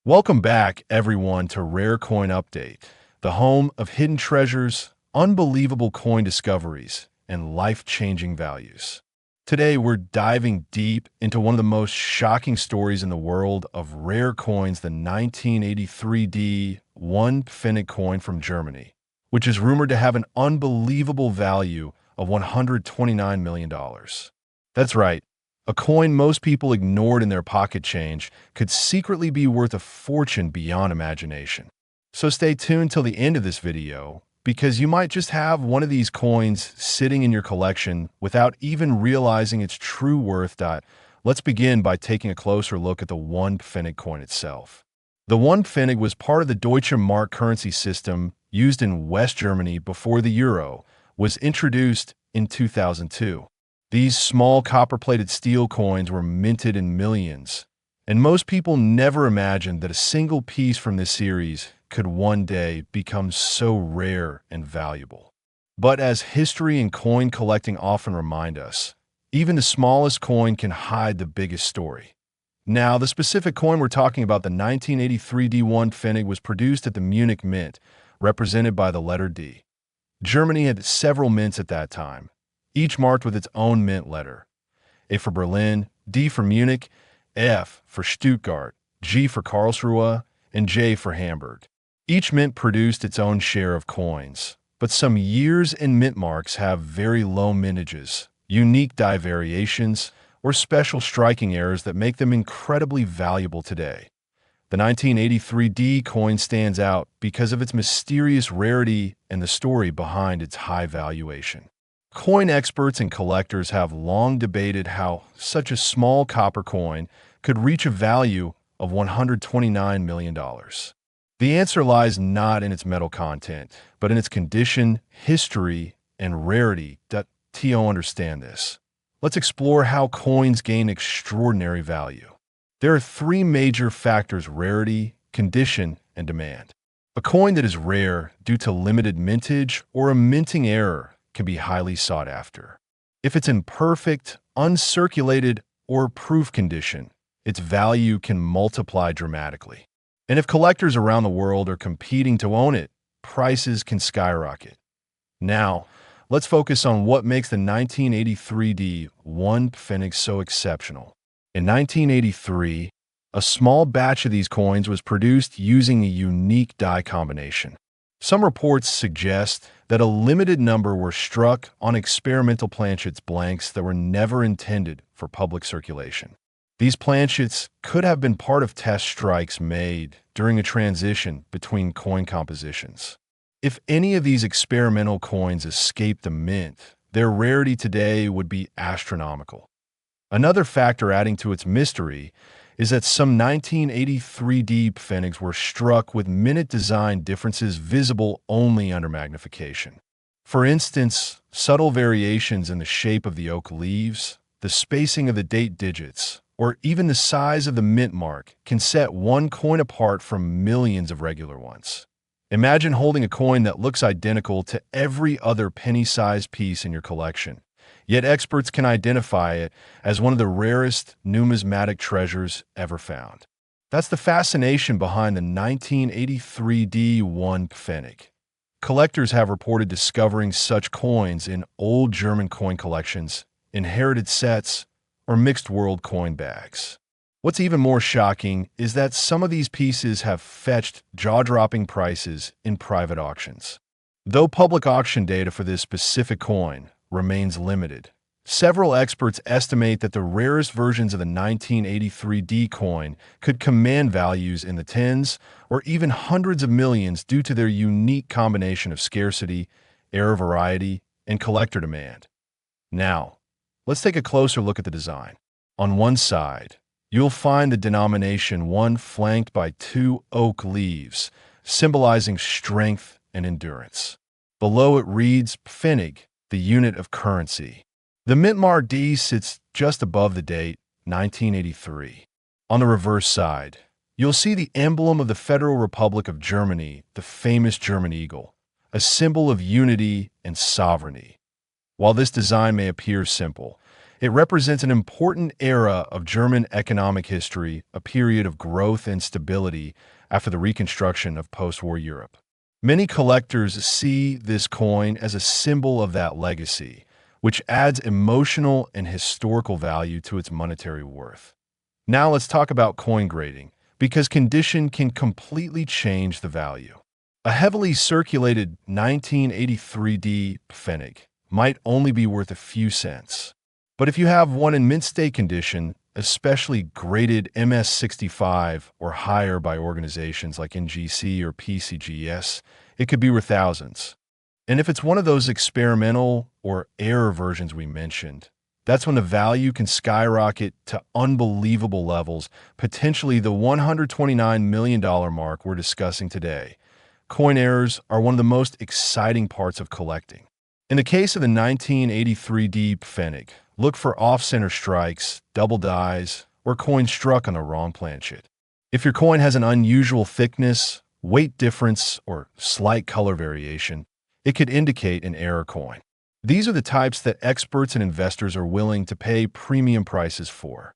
Welcome back, everyone, to Rare Coin Update, the home of hidden treasures, unbelievable coin discoveries, and life-changing values. Today, we're diving deep into one of the most shocking stories in the world of rare coins, the 1983 D1 Pfennig coin from Germany, which is rumored to have an unbelievable value of $129 million. That's right. A coin most people ignored in their pocket change could secretly be worth a fortune beyond imagination. So stay tuned till the end of this video, because you might just have one of these coins sitting in your collection without even realizing its true worth. Let's begin by taking a closer look at the 1 Pfennig coin itself. The 1 Pfennig was part of the Deutsche Mark currency system used in West Germany before the euro was introduced in 2002. These small copper-plated steel coins were minted in millions, and most people never imagined that a single piece from this series could one day become so rare and valuable. But as history and coin collecting often remind us, even the smallest coin can hide the biggest story. Now, the specific coin we're talking about, the 1983 D1 Pfennig, was produced at the Munich Mint, represented by the letter D. Germany had several mints at that time, each marked with its own mint letter: A for Berlin, D for Munich, F for Stuttgart, G for Karlsruhe, and J for Hamburg. Each mint produced its own share of coins, but some years and mint marks have very low mintages, unique die variations, or special striking errors that make them incredibly valuable today. The 1983 D coin stands out because of its mysterious rarity and the story behind its high valuation. Coin experts and collectors have long debated how such a small copper coin could reach a value of $129 million. The answer lies not in its metal content, but in its condition, history, and rarity. To understand this, let's explore how coins gain extraordinary value. There are three major factors: rarity, condition, and demand. A coin that is rare due to limited mintage or a minting error can be highly sought after. If it's in perfect, uncirculated, or proof condition, its value can multiply dramatically. And if collectors around the world are competing to own it, prices can skyrocket. Now, let's focus on what makes the 1983 D1 Pfennig so exceptional. In 1983, a small batch of these coins was produced using a unique die combination. Some reports suggest that a limited number were struck on experimental planchets blanks that were never intended for public circulation. These planchets could have been part of test strikes made during a transition between coin compositions. If any of these experimental coins escaped the mint, their rarity today would be astronomical. Another factor adding to its mystery is that some 1983 D Pfennigs were struck with minute design differences visible only under magnification. For instance, subtle variations in the shape of the oak leaves, the spacing of the date digits, or even the size of the mint mark can set one coin apart from millions of regular ones. Imagine holding a coin that looks identical to every other penny-sized piece in your collection. Yet experts can identify it as one of the rarest numismatic treasures ever found. That's the fascination behind the 1983 D1 Pfennig. Collectors have reported discovering such coins in old German coin collections, inherited sets, or mixed world coin bags. What's even more shocking is that some of these pieces have fetched jaw-dropping prices in private auctions. Though public auction data for this specific coin remains limited, several experts estimate that the rarest versions of the 1983 D coin could command values in the tens or even hundreds of millions due to their unique combination of scarcity, rare variety, and collector demand. Now, let's take a closer look at the design. On one side, you'll find the denomination 1 flanked by 2 oak leaves, symbolizing strength and endurance. Below it reads Pfennig, the unit of currency. The mint mark D sits just above the date, 1983. On the reverse side, you'll see the emblem of the Federal Republic of Germany, the famous German eagle, a symbol of unity and sovereignty. While this design may appear simple, It represents an important era of German economic history, a period of growth and stability after the reconstruction of post-war Europe. Many collectors see this coin as a symbol of that legacy, which adds emotional and historical value to its monetary worth. Now let's talk about coin grading, because condition can completely change the value. A heavily circulated 1983D Pfennig might only be worth a few cents. But if you have one in mint state condition, especially graded MS65 or higher by organizations like NGC or PCGS, it could be worth thousands. And if it's one of those experimental or error versions we mentioned, that's when the value can skyrocket to unbelievable levels, potentially the $129 million mark we're discussing today. Coin errors are one of the most exciting parts of collecting. In the case of the 1983D Pfennig, look for off-center strikes, double dies, or coins struck on the wrong planchet. If your coin has an unusual thickness, weight difference, or slight color variation, it could indicate an error coin. These are the types that experts and investors are willing to pay premium prices for.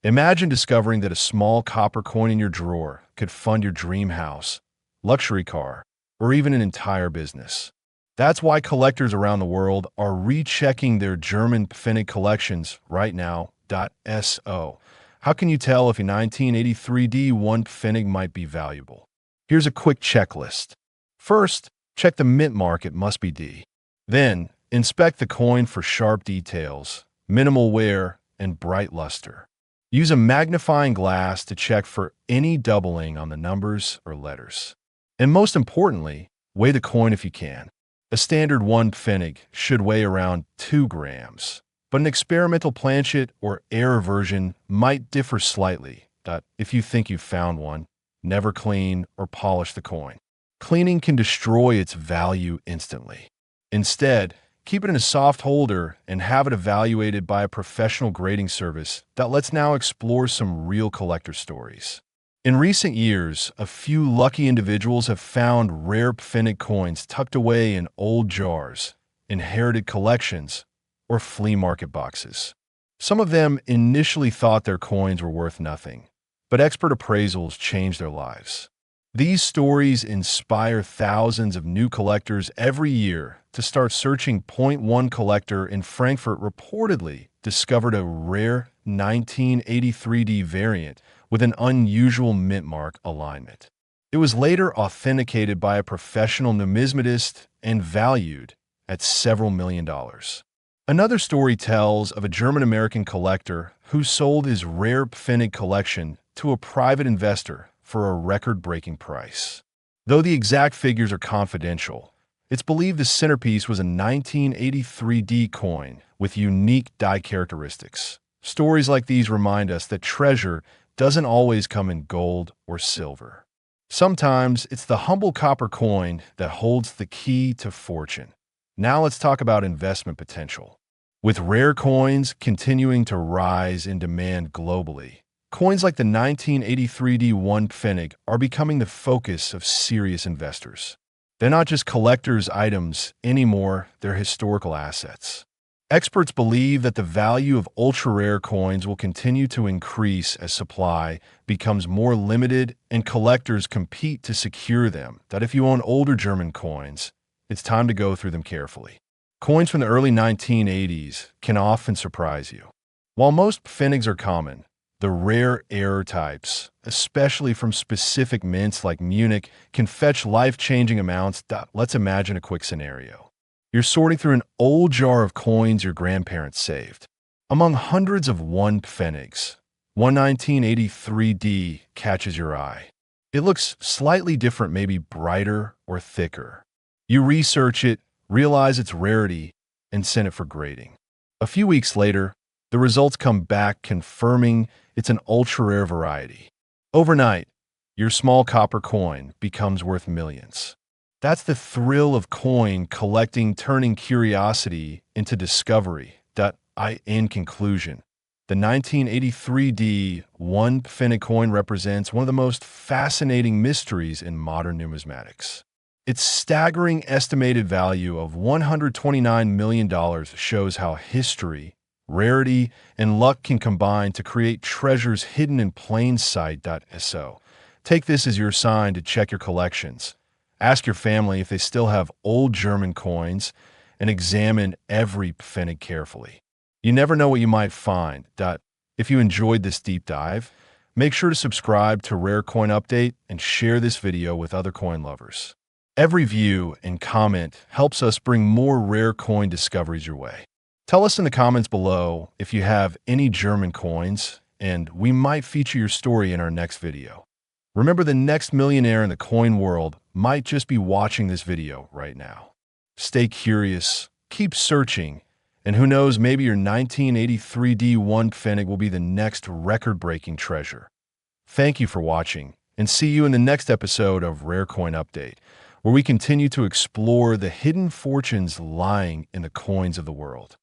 Imagine discovering that a small copper coin in your drawer could fund your dream house, luxury car, or even an entire business. That's why collectors around the world are rechecking their German Pfennig collections right now. So, how can you tell if a 1983D Pfennig might be valuable? Here's a quick checklist. First, check the mint mark, it must be D. Then, inspect the coin for sharp details, minimal wear, and bright luster. Use a magnifying glass to check for any doubling on the numbers or letters. And most importantly, weigh the coin if you can. A standard Pfennig should weigh around 2 grams, but an experimental planchet or error version might differ slightly. If you think you've found one, never clean or polish the coin. Cleaning can destroy its value instantly. Instead, keep it in a soft holder and have it evaluated by a professional grading service. Let's now explore some real collector stories. In recent years, a few lucky individuals have found rare Pfennig coins tucked away in old jars, inherited collections, or flea market boxes. Some of them initially thought their coins were worth nothing, but expert appraisals changed their lives. These stories inspire thousands of new collectors every year to start searching. One collector in Frankfurt reportedly discovered a rare 1983D variant with an unusual mint mark alignment. It was later authenticated by a professional numismatist and valued at several $million. Another story tells of a German-American collector who sold his rare Pfennig collection to a private investor for a record-breaking price. Though the exact figures are confidential, it's believed the centerpiece was a 1983D coin with unique die characteristics. Stories like these remind us that treasure doesn't always come in gold or silver. Sometimes it's the humble copper coin that holds the key to fortune. Now let's talk about investment potential. With rare coins continuing to rise in demand globally, coins like the 1983D Pfennig are becoming the focus of serious investors. They're not just collectors' items anymore, they're historical assets. Experts believe that the value of ultra-rare coins will continue to increase as supply becomes more limited and collectors compete to secure them. If you own older German coins, it's time to go through them carefully. Coins from the early 1980s can often surprise you. While most Pfennigs are common, the rare error types, especially from specific mints like Munich, can fetch life-changing amounts. Let's imagine a quick scenario. You're sorting through an old jar of coins your grandparents saved. Among hundreds of Pfennigs, one 1983D catches your eye. It looks slightly different, maybe brighter or thicker. You research it, realize its rarity, and send it for grading. A few weeks later, the results come back confirming it's an ultra-rare variety. Overnight, your small copper coin becomes worth millions. That's the thrill of coin collecting, turning curiosity into discovery. In conclusion, the 1983D Pfennig coin represents one of the most fascinating mysteries in modern numismatics. Its staggering estimated value of $129 million shows how history, Rarity and luck can combine to create treasures hidden in plain sight. So, take this as your sign to check your collections. Ask your family if they still have old German coins and examine every Pfennig carefully. You never know what you might find. If you enjoyed this deep dive, make sure to subscribe to Rare Coin Update and share this video with other coin lovers. Every view and comment helps us bring more rare coin discoveries your way. Tell us in the comments below if you have any German coins, and we might feature your story in our next video. Remember, the next millionaire in the coin world might just be watching this video right now. Stay curious, keep searching, and who knows, maybe your 1983 D1 Pfennig will be the next record-breaking treasure. Thank you for watching, and see you in the next episode of Rare Coin Update, where we continue to explore the hidden fortunes lying in the coins of the world.